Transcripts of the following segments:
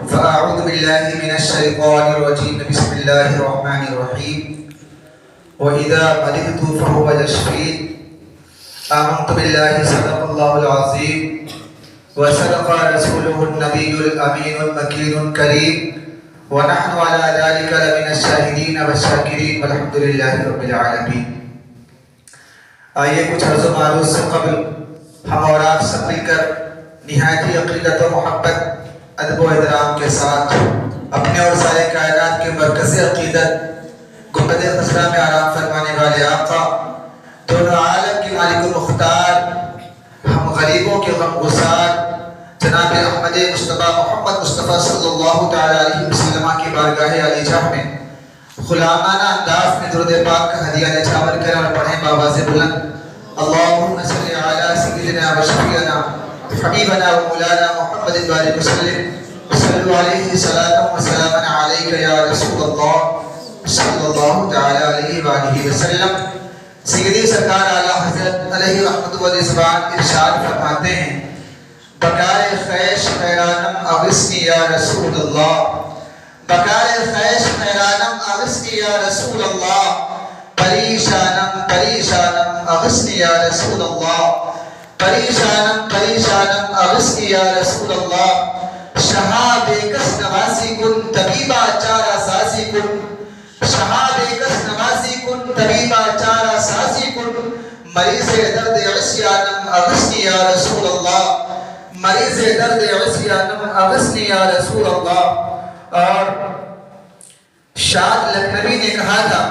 فأعوذ بالله من الشيطان الرجيم بسم الله الرحمن الرحيم وإذا مرضت فهو يشفين آمنت بالله صدق الله العظيم وصدق رسوله النبي الأمين المكين الكريم ونحن على ذلك لمن الشاهدين والشاكرين والحمد لله رب العالمين. آئیے کچھ عرض و معروض سے قبل ہم اور آپ سب مل کر نہایت عقیدت و محبت ادب و احترام کے ساتھ اپنے اور سارے کائنات کے مرکز عقیدت گنبد خضرا میں آرام فرمانے والے آقا دونوں عالم کی مالک و مختار ہم غریبوں کے غم گسار جناب احمد مصطفیٰ محمد مصطفیٰ صلی اللہ تعالی علیہ وسلم کی بارگاہ علی جاہ میں غلامانہ انداز میں درود پاک کا ہدیہ نچھاور کریں اور پڑھیں بآواز بلند اللہم صلی علی سیدنا و شفیعنا حبیبنا و مولانا محمد بارک وسلم صلو علیہ صلاة و سلام علیک یا رسول اللہ صلی اللہ تعالی علیہ وآلہ وسلم. سیدی سرکار اعلیٰ حضرت علیہ رحمت و رضوان ارشاد فرماتے ہیں بکار خیش خیرانم اغثنی یا رسول اللہ بکار خیش خیرانم اغثنی یا رسول اللہ پریشانم پریشانم اغثنی یا رسول اللہ پریشانم پریشانم اغثنی یا رسول اللہ شہاب کس نوازی کن طبیبہ چارہ سازی کن شہاب کس نوازی کن طبیبہ چارہ سازی کن مریض درد عصیانم اغثنی یا رسول اللہ مریض درد عصیانم اغثنی یا رسول اللہ. اور شاد لکھنوی نے کہا تھا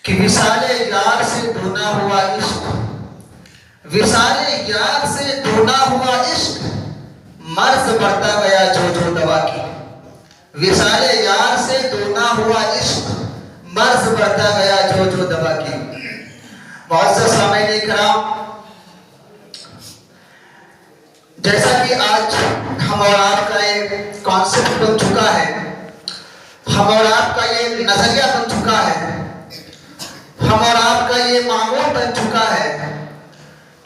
کہ وصال یار سے دھونا ہوا عشق وصال یار سے دھونا ہوا عشق مرض بڑھتا گیا جو جو دوا کی وصال یار سے دھونا ہوا عشق مرض بڑھتا گیا جو جو دوا کی. معزز سامعین کرام، جیسا کہ آج ہم اور آپ کا ایک کانسیپٹ بن چکا ہے، ہم اور آپ کا یہ نظریہ بن چکا ہے، ہم اور آپ کا یہ معمول بن چکا ہے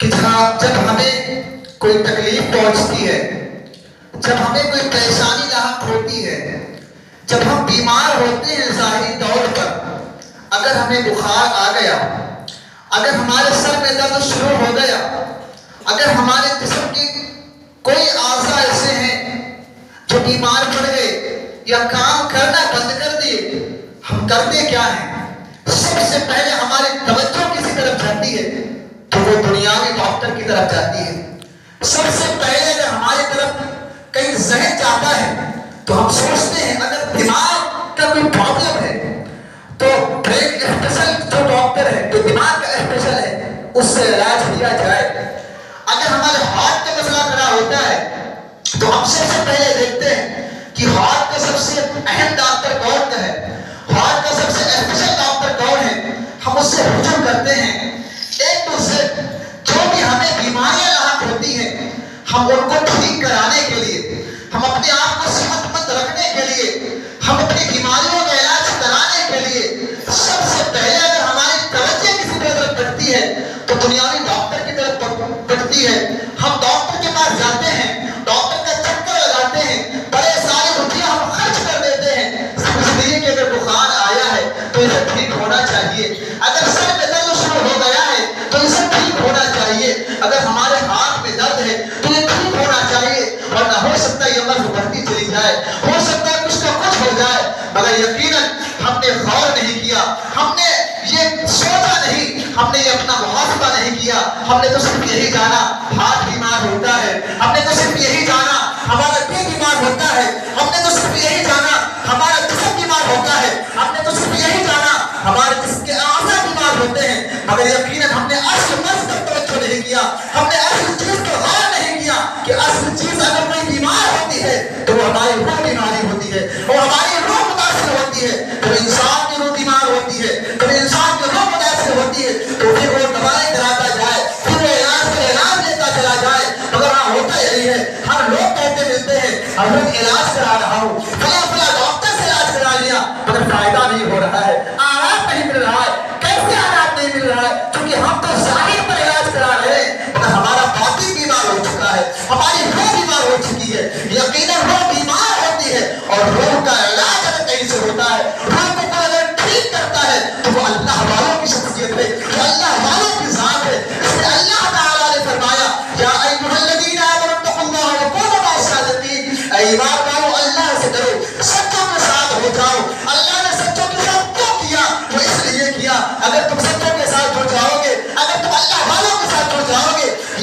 کہ جب ہمیں کوئی تکلیف پہنچتی ہے، جب ہمیں کوئی پریشانی لاحق ہوتی ہے، جب ہم بیمار ہوتے ہیں ظاہری طور پر، اگر ہمیں بخار آ گیا، اگر ہمارے سر میں درد شروع ہو گیا، اگر ہمارے جسم کی کوئی اعضاء ایسے ہیں جو بیمار پڑ گئے یا کام کرنا بند کر دیے، ہم کرتے کیا ہیں؟ سب سے پہلے ہماری توجہ کسی طرف جاتی ہے تو وہ دنیاوی ڈاکٹر کی طرف جاتی ہے. سب سے پہلے اگر ہماری طرف کہیں ذہن جاتا ہے تو ہم سوچتے ہیں اگر دماغ کا کوئی پرابلم ہے تو برین اسپیشل جو ڈاکٹر ہے، جو دماغ کا اسپیشل ہے، اس سے علاج کیا جائے. اگر ہمارے ہارٹ کا مسئلہ کھڑا ہوتا ہے تو ہم سب سے پہلے دیکھتے ہیں کہ ہارٹ کا سب سے اہم ڈاکٹر کون ہے، ہارٹ کا سب سے اسپیشل ڈاکٹر کون ہے، ہم اس سے رجوع کرتے ہیں. ایک دوسرے جو بھی ہمیں بیماریاں لاحق ہوتی ہیں ہم ان کو ٹھیک کرانے کے لیے، ہم اپنے آپ کو صحت مند رکھنے کے لیے، ہم اپنی بیماریوں کا علاج کرانے کے لیے سب سے پہلے اگر ہماری توجہ کسی طرف بڑھتی ہے تو دنیاوی ڈاکٹر کی طرف بڑھتی ہے. ہم ڈاکٹر کے پاس جاتے ہیں، ڈاکٹر کا چکر لگاتے ہیں، بڑے سارے روپیہ ہم خرچ کر دیتے ہیں اس لیے کہ اگر بخار آیا ہے تو اسے ٹھیک ہونا چاہیے، اگر سر میں درد شروع ہو گیا ہے تو اسے ٹھیک ہونا چاہیے، اگر ہمارے ہاتھ میں درد ہے تو یہ ٹھیک ہونا چاہیے، ورنہ ہو سکتا ہے یہ مرض بڑھتی چلی جائے، ہو سکتا ہے کچھ کا کچھ ہو جائے. مگر یقیناً ہم نے غور نہیں کیا، ہم نے یہ سوچا نہیں، ہم نے یہ اپنا محاسبہ نہیں کیا. ہم نے تو صرف یہی جانا ہاتھ بیمار ہوتا ہے، ہم نے تو صرف یہی جانا ہمارا دل بیمار ہوتا ہے، ہم نے تو صرف یہی جانا ہمارا جسم بیمار ہوتا ہے، ہم نے تو صرف یہی جانا ہمارے جسم کے اعضاء بیمار ہوتے ہیں. مگر یقیناً ہم نے اصل مرض پر توجہ نہیں کیا، ہم نے اصل چیز پر غور نہیں کیا کہ اصل چیز اگر کوئی بیمار ہوتی ہے تو وہ ہماری روح بیماری ہوتی ہے، وہ ہماری روح متاثر ہوتی ہے. کبھی انسان کی روح بیمار ہوتی ہے، کبھی انسان کی روح متاثر ہوتی ہے تو پھر وہ دوائیں کراتا جائے، پھر وہ علاج پر علاج لیتا چلا جائے. مگر ہاں ہوتا یہی ہے، ہم لوگ کہتے ملتے ہیں اب میں علاج کرا رہا ہوں، فلاں فلاں ڈاکٹر سے علاج کرا لیا مگر فائدہ نہیں ہو رہا ہے، آرام نہیں مل رہا ہے. کیسے آرام نہیں مل رہا ہے؟ کیونکہ ہم تو ظاہر پر علاج کرا رہے ہیں،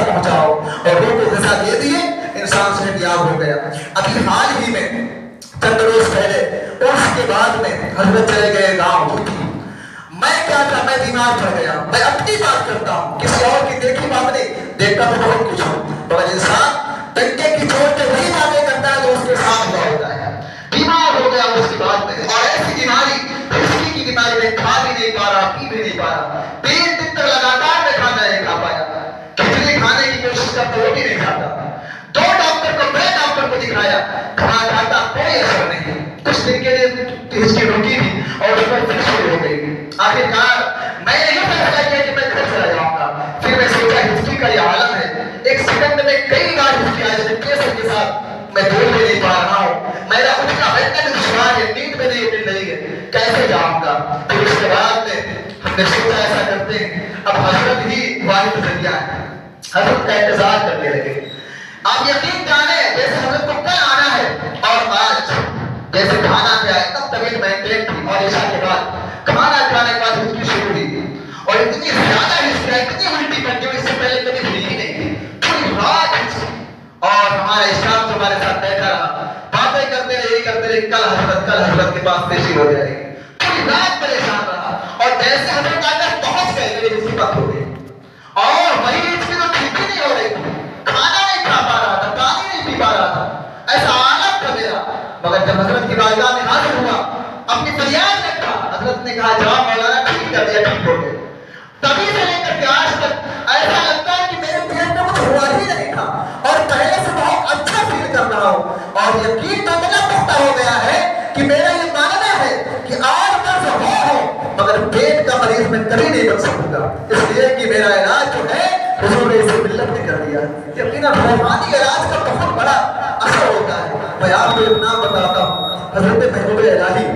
غذا پہنچاؤ، اور روح کو غذا دے دیے، انسان صحت یاب ہو گیا۔ ابھی حال ہی میں چند روز پہلے اس کے بعد میں حضرت چلے گئے گاؤں، میں کیا تھا، میں بیمار پڑ گیا۔ میں اپنی بات کرتا ہوں، کسی اور کی دیکھی بات نہیں، دیکھتا تو بہت کچھ ہوں، مگر انسان ڈنڈے کی چوٹ پہ وہی باتیں کرتا ہے جو اس کے ساتھ ہوا ہوتا ہے۔ بیمار ہو گیا اس کے بعد میں، اور ایسی بیماری، ہسٹری کی بیماری، میں کھا بھی نہیں پا رہا، پی بھی نہیں پا رہا، 3 دن تک لگاتار میں کھانا نہیں کھا پایا، کھچڑی کھانے کی کوشش کرتا وہ بھی نہیں کھاتا، 2 ڈاکٹر کو، بڑے ڈاکٹر کو دکھایا، کھانا کھاتا کوئی اثر نہیں، کچھ دن کے لیے ہسٹری رکی تھی اور اس پر پھر شروع ہو گئی۔ آخرکار میں نے یہ فیصلہ کیا کہ میں گھر چلا جاؤں گا۔ پھر میں سوچا ہسٹری کا یہ عالم ہے، ایک سیکنڈ میں کئی بار ہسٹری آ جاتی ہے، کیسے کے ساتھ میں بول بھی نہیں پا رہا ہوں، میرا اٹھنا بیٹھنا بھی دشوار ہے، نیند میں نہیں مل رہی ہے، کیسے جاؤں گا؟ پھر اس کے بعد میں ہم نے سوچا ایسا کرتے ہیں، اب حضرت ہی واحد ذریعہ ہے، حضرت کا انتظار کرنے لگے۔ آپ یقین جانیں جیسے حضرت کو کل آنا ہے اور آج جیسے کھانا کھایا ایک دم طبیعت مینٹین تھی، اور عشاء کے بعد کھانا کھانے کے بعد ہسٹری شروع ہوئی، اور اتنی زیادہ ہسٹری، اتنی الٹی پلٹی ہوئی، اس سے پہلے کبھی ہوئی ہی نہیں تھی، پوری رات ہسٹری، اور ہمارا اسٹاف ہمارے ساتھ بیٹھا رہا، باتیں کرتے رہے، یہی کرتے رہے، کل حضرت کے پاس پیشی ہو جائے گی، پوری رات پریشان رہا، اور جیسے حضرت آ کر پہنچ گئے میری ہسٹری بند ہو گئی، اور وہی ہسٹری تو ٹھیک ہی نہیں ہو رہی تھی، کھانا نہیں کھا پا رہا تھا، پانی نہیں پی پا رہا تھا، ایسا عالم تھا میرا۔ مگر جب حضرت کی بارگاہ میں حاضر ہوا، اپنی فریاد رکھا، حضرت نے کہا جواب مولانا ٹھیک کر دیا، ٹھیک ہو گئے۔ تبھی سے لے کر کے آج تک ایسا لگتا ہے کہ میرے پیٹ میں کچھ ہوا ہی نہیں تھا، اور پہلے سے بہت اچھا فیل کر رہا ہوں، اور یقین تو اتنا پختہ ہو گیا ہے کہ میرا یہ ماننا ہے کہ آج مرض ہو مگر پیٹ کا مریض میں کبھی نہیں بن سکوں گا، اس لیے کہ میرا علاج جو ہے حضور نے اسے ملت نے کر دیا۔ یقیناً روحانی علاج کا بہت بڑا اثر ہوتا ہے۔ میں آپ کو ایک نام بتاتا ہوں، حضرت محبوب الہی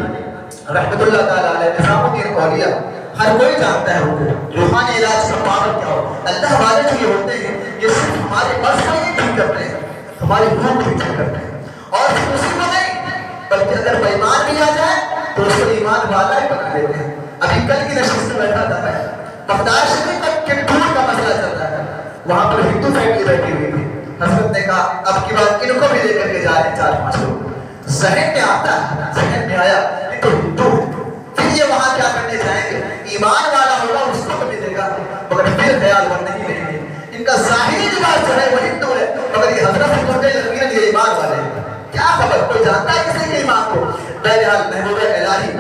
رحمت اللہ تعالیٰ علیہ، نظام الدین اولیاء، ہر کوئی جانتا ہے ان کو، روحانی علاج کا پاور کیا ہو۔ اللہ والے جو یہ ہوتے ہیں یہ صرف ہمارے مرض کو ہی ٹھیک کرتے ہیں، ہماری روح کو ٹھیک کرتے ہیں، اور صرف اسی کو نہیں بلکہ اگر بیمان بھی آ جائے تو اس کو ایمان والا ہی بنا دیتے ہیں۔ ابھی کل کی نشست میں بیٹھا تھا میں، بغداد شریف میں کنٹور کا مسئلہ چل رہا ہے، وہاں پر ہندو فیملی بیٹھی ہوئی تھی، حضرت نے کہا اب کی بات ان کو بھی لے کر کے جا رہے ہیں 4-5 لوگ، ذہن میں آتا ہے، ذہن میں آیا یہ تو ہندو ہے، پھر یہ وہاں کیا کرنے جائیں گے، ایمان والا ہوگا اس کو بھی ملے گا، مگر پھر خیال وہ نہیں لیں گے، ان کا ظاہری لباس جو ہے وہ ہندو ہے، مگر یہ حضرت سے پہنچے یقیناً یہ ایمان والے ہیں، کیا خبر، کوئی جانتا ہے کسی کے ایمان کو؟ بہرحال محبوب الہی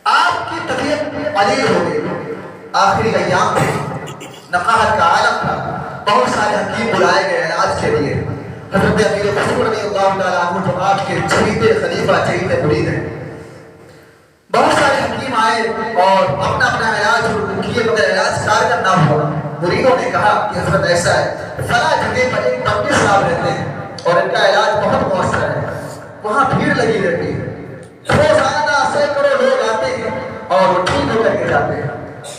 آپ کی طبیعت قلیل ہو گئی، آخری ایام میں نقاہت کا عالم تھا، بہت سارے حکیم بلائے گئے علاج کے لیے، حضرت امیر خسرو رضی اللہ تعالیٰ عنہ جو آپ کے چہیتے خلیفہ چہیتے مرید ہیں، بہت سارے حکیم آئے اور اپنا اپنا علاج کیے مگر علاج کارگر نہ ہوا۔ مریدوں نے کہا کہ حضرت ایسا ہے، فلاں جگہ پر ایک پنڈت صاحب رہتے ہیں اور ان کا علاج بہت مؤثر ہے، وہاں بھیڑ لگی رہتی ہے، روزانہ سینکڑوں لوگ آتے ہیں اور وہ ٹھیک ہو کر کے جاتے ہیں۔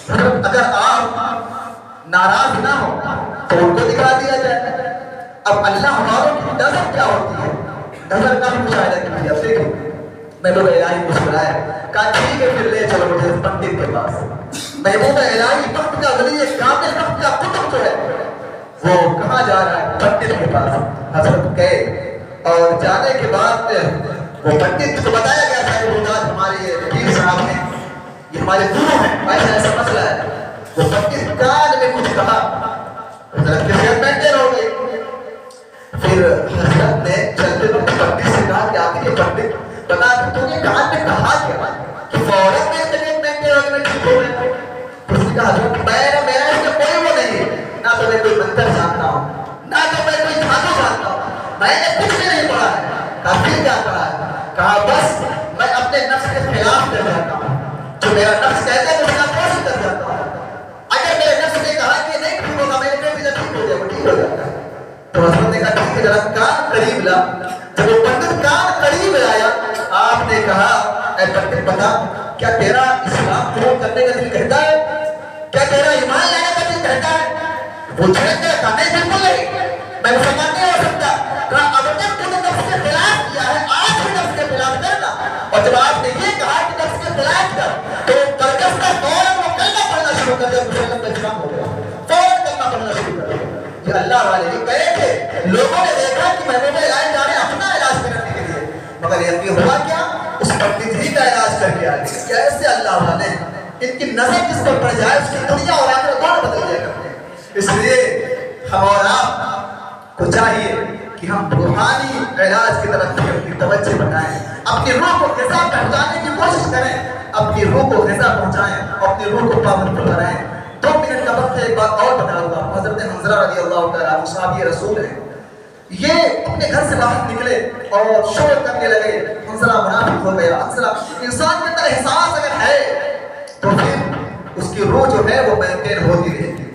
حضرت اگر آپ ناراض نہ ہو تو ان کو دکھا دیا جائے۔ اب اللہ ہماروں کی نظر کیا ہوتی ہے، نظر کا بھی مشاہدہ کیجیے۔ اب دیکھیں میں تو الہی مسکرایا، کہا ٹھیک ہے پھر لے چلو مجھے پنڈت کے پاس۔ محبوب الہی وقت کا ولی کامل، وقت کا قطب جو ہے وہ کہاں جا رہا ہے؟ پنڈت کے پاس۔ حضرت گئے اور جانے کے بعد وہ پنڈت کو بتایا گیا تھا کہ ہمارے یہ وکیل صاحب ہیں، یہ ہمارے گرو ہیں، ایسا ایسا مسئلہ ہے۔ وہ پنڈت کان میں کچھ کہا، حضرت کی صحت مینٹین ہو گئی۔ پھر حضرت نے چلتے وقت پنڈت سے کہا کہ آخر یہ پنڈت بتا کہ تو نے کان میں کہا کیا کہ فوراً میں صحت مینٹین ہو گئی، میں ٹھیک ہو گیا۔ اس نے کہا حضرت میرا اس میں کوئی وہ نہیں ہے، نہ تو میں کوئی منتر جانتا ہوں، نہ تو میں کوئی جادو جانتا ہوں، میں نے کچھ بھی نہیں پڑھا ہے۔ کہا پھر کیا پڑھا ہے؟ کہا بس میں اپنے نفس کے خلاف کر جاتا ہوں، جو میرا نفس کہتا ہے اس کا کوشش کر جاتا ہوں، اگر میرے نفس نے کہا کہ نہیں ٹھیک ہوگا میں نے بھی ٹھیک ہو جائے وہ ٹھیک ہو جاتا ہے۔ تو حضرت نے کہا ٹھیک ہے ذرا کان قریب لا۔ جب وہ پنڈت کان قریب لایا آپ نے کہا اے پنڈت بتا کیا تیرا اسلام قبول کرنے کا دل کہتا ہے؟ کیا تیرا ایمان لانے کا دل کہتا ہے؟ وہ جھڑک گیا، کہا نہیں بالکل نہیں، میں مسلمان نہیں ہو سکتا۔ کہا اب تک تو نے نفس کے خلاف کیا ہے، آج بھی نفس کے خلاف کرنا۔ اور جب آپ نے یہ کہا کہ نفس کے خلاف کر تو برکت کا فوراً وہ کلمہ پڑھنا شروع کر دیا، مسلم کا اسلام ہو گیا، فوراً کلمہ پڑھنا شروع کر دیا۔ ایسے اللہ والے ہیں ان کی نظر جس پر پڑ جائے اس کی دنیا اور آخرت دونوں بدل جائے کرتے ہیں۔ اس لیے ہم اور آپ کو چاہیے کہ ہم روحانی علاج کی طرف اپنی توجہ بنائیں، اپنی روح کو غذا پہنچانے کی کوشش کریں، اپنی روح کو غذا پہنچائیں، اپنی روح کو پابند بنائیں۔ 2 منٹ کا وقت ہے، ایک بات اور بتاؤں گا۔ حضرت حنظلہ رضی اللہ تعالیٰ عنہ صحابی رسول ہیں، یہ اپنے گھر سے باہر نکلے اور شور کرنے لگے، حنظلہ منافق ہو گیا۔ حنظلہ انسان کے اندر احساس اگر ہے تو پھر اس کی روح جو ہے وہ مینٹین ہوتی رہے گی۔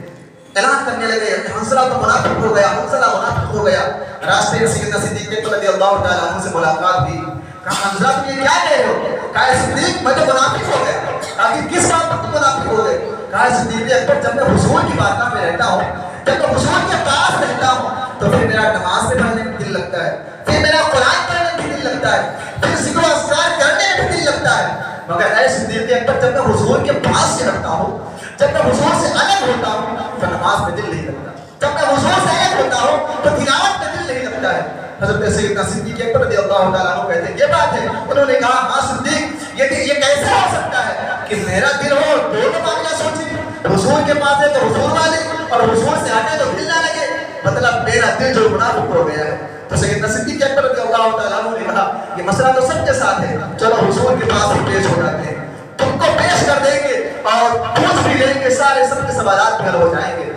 اعلان کرنے لگے حنظلہ تو منافق ہو گیا، حنظلہ منافق ہو گیا۔ راستے میں سیدنا صدیق رضی اللہ تعالیٰ عنہ سے ملاقات ہوئی۔ کہا حنظلہ تم یہ کیا کہہ رہے ہو؟ کہا صدیق میں تو منافق ہو گیا۔ کہا کہ کس بات پر تم منافق ہو گئے؟ کہا صدیق اکبر جب میں حضور کی بارگاہ میں رہتا ہوں، جب میں حضور کے پاس رہتا ہوں تو پھر میرا نماز میں پڑھنے میں دل لگتا ہے، پھر میرا قرآن پڑھنے میں دل لگتا ہے، پھر ذکر و اذکار کرنے میں دل لگتا ہے۔ مگر اے صدیق اکبر جب میں حضور کے پاس سے رہتا ہوں، جب میں حضور سے الگ ہوتا ہوں تو نماز میں دل نہیں لگتا، جب میں حضور سے الگ ہوتا ہوں تو تلاوت میں دل نہیں لگتا ہے۔ حضرت سیدنا صدیق اکبر رضی اللہ تعالیٰ عنہ کہتے ہیں یہ بات ہے۔ انہوں نے کہا ہاں صدیق یہ کیسے ہو سکتا ہے کہ میرا دل ہو دونوں معاملہ سوچے، حضور کے پاس ہے تو حضور والے اور حضور سے ہٹے تو دل نہ لگے، مطلب میرا دل جو منافق ہو گیا ہے۔ تو سیدنا صدیق اکبر رضی اللہ تعالیٰ عنہ نے کہا یہ مسئلہ تو سب کے ساتھ ہے، چلو حضور کے پاس ہی پیش ہو جاتے ہیں، تم کو پیش کر دیں گے اور پوچھ بھی لیں گے، سارے سب کے سوالات حل ہو جائیں گے۔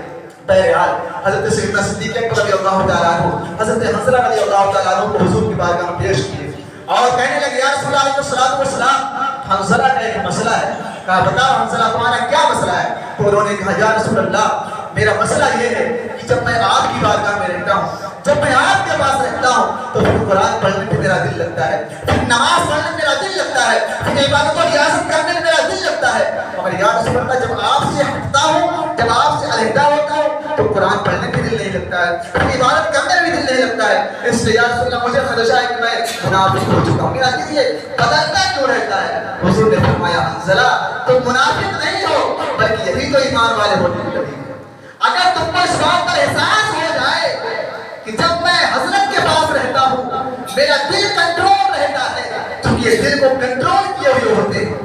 بہرحال حضرت سیدنا صدیق اکبر رضی اللہ تعالیٰ عنہ حضرت حنظلہ رضی اللہ تعالیٰ عنہ کو حضور کی بارگاہ میں پیش کیے اور کہنے لگے یا رسول اللہ علیہ السلام حنظلہ کا ایک مسئلہ ہے۔ کہا بتاؤ حنظلہ تمہارا کیا مسئلہ ہے؟ تو انہوں نے کہا یا رسول اللہ میرا مسئلہ یہ ہے کہ جب میں آپ کی بارگاہ میں رہتا ہوں، جب میں آپ کے پاس رہتا ہوں تو پھر قرآن پڑھنے میں میرا دل لگتا ہے، پھر نماز پڑھنے میں میرا دل لگتا ہے، پھر عبادت و ریاضت کرنے میں میرا دل لگتا ہے، مگر یا رسول اللہ جب آپ سے ہٹتا ہوں، جب آپ سے علیحدہ ہوتا ہوں تو قرآن پڑھنے میں دل نہیں لگتا ہے، پھر عبادت کرنے میں دل نہیں لگتا ہے۔ اس لیے یا رسول اللہ مجھے خدشہ ہے کہ میں منافق ہو چکا ہوں، میرا دل یہ بدلتا کیوں رہتا ہے؟ حضور نے فرمایا حنظلہ تم منافق نہیں ہو بلکہ یہی تو ایمان والے ہونے کی دلیل ہے۔ اگر تم کو اس بات پر احساس ہو جائے کہ جب میں حضرت کے پاس رہتا ہوں میرا دل کنٹرول رہتا ہے، کیونکہ یہ دل کو کنٹرول کیے ہوئے ہوتے ہیں،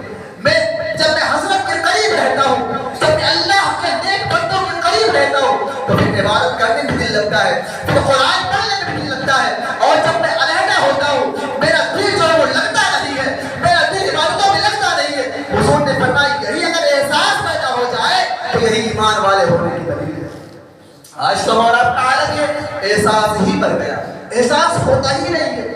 جب میں حضرت کے قریب رہتا ہوں، جب میں اللہ کے نیک بندوں کے قریب رہتا ہوں تو پھر عبادت کرنے میں دل لگتا ہے، پھر قرآن پڑھنے میں دل لگتا ہے، اور جب میں علیحدہ ہوتا ہوں میرا دل جو ہے وہ لگتا نہیں ہے، میرا دل عبادتوں میں لگتا نہیں ہے۔ حضور نے فرمایا یہی اگر احساس پیدا ہو جائے تو یہی ایمان والے ہونے کی دلیل ہے۔ آج تو ہمارا حالت یہ احساس ہی بڑھ گیا، احساس ہوتا ہی نہیں ہے،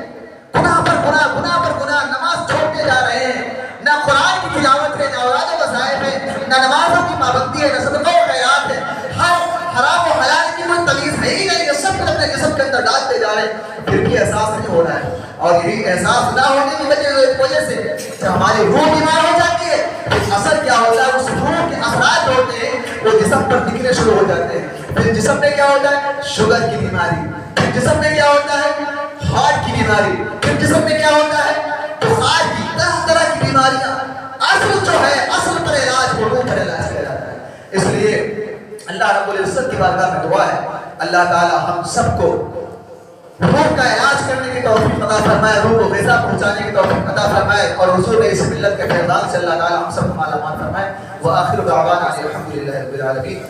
گناہ پر گناہ، گناہ پر گناہ، نماز چھوڑتے جا رہے ہیں، نہ قرآن کی تلاوت ہے، نہ اوراد و وظائف ہے، نہ نمازوں کی پابندی ہے، نہ صدقہ و خیرات ہے، ہر حرام و حلال کی کوئی تمیز ہے ہی نہیں، سب کچھ اپنے جسم کے اندر ڈالتے جا رہے ہیں، پھر بھی احساس نہیں ہو رہا ہے۔ اور یہی احساس نہ ہونے کی وجہ سے جب ہماری روح بیمار ہو جاتی ہے پھر اثر کیا ہوتا ہے؟ اس روح کے اثرات ہوتے ہیں وہ جسم پر دکھنے شروع ہو جاتے ہیں۔ پھر جسم میں کیا ہوتا ہے؟ شوگر کی بیماری، پھر جسم میں کیا ہوتا ہے؟ ہارٹ کی بیماری، پھر جسم میں کیا ہوتا ہے؟ بخار کی، طرح طرح کی بیماریاں۔ اصل جو ہے اصل پر علاج وہ روح پر علاج کیا جاتا ہے۔ اس لیے اللہ رب العزت کی بارگاہ میں دعا ہے اللہ تعالی ہم سب کو روح کا علاج کرنے کی توفیق عطا فرمائے، روح کو غذا پہنچانے کی توفیق عطا فرمائے، اور حضور نے اس ملت کے فیضان سے اللہ تعالی ہم سب کو مالا مال فرمائے۔ وآخر دعوانا الحمدللہ رب العالمین۔